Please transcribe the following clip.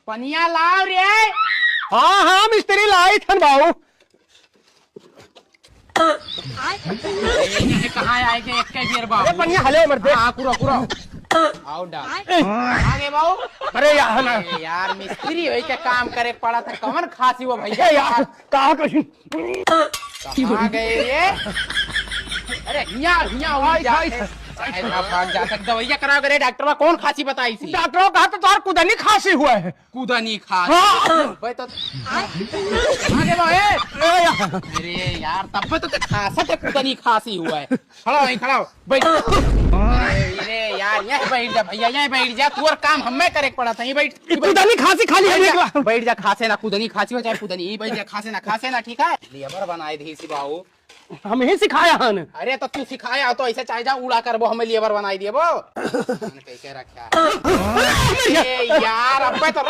पनिया लाओ रे। हाँ हाँ मिस्त्री लाई थन बाबू। कहाँ आएगे एक के बियर बाबू। पनिया हले मर दे। हाँ कुरो आओ डाल आगे बाबू। अरे यार यार मिस्त्री वही के काम करे पड़ा था कौन खांसी वो भैया यार कहाँ कहीं कहाँ गए ये। अरे भाग जा सकता दवाइया करा करे डॉक्टर में कौन खांसी बताई थी। डॉक्टरों कहा तो तुम्हारा कुदनी खांसी हुआ है। कूदा नहीं खा हाँ। भाई तो आगे भाई। अरे यार तब तो खांसा तो कूदा नहीं खांसी हुआ है। खड़ा वहीं खड़ा हो बैठ। अरे यार यहीं बैठ जा भैया यहीं बैठ जा तू और काम हमें करे पड़ा था। बैठ कुदनी खांसी खाली है। बैठ जा खांसे ना कूदनी खांसी हो चाहे कूदनी बैठ जा खांसे ना ठीक है। लेबर बनाए दी सी बाबू हम ही सिखाया हन। अरे तो तू सिखाया तो ऐसे चाहे जा उड़ा कर वो हमें लेबर बनाई दिए वो कैसे रखा है। यार अब तो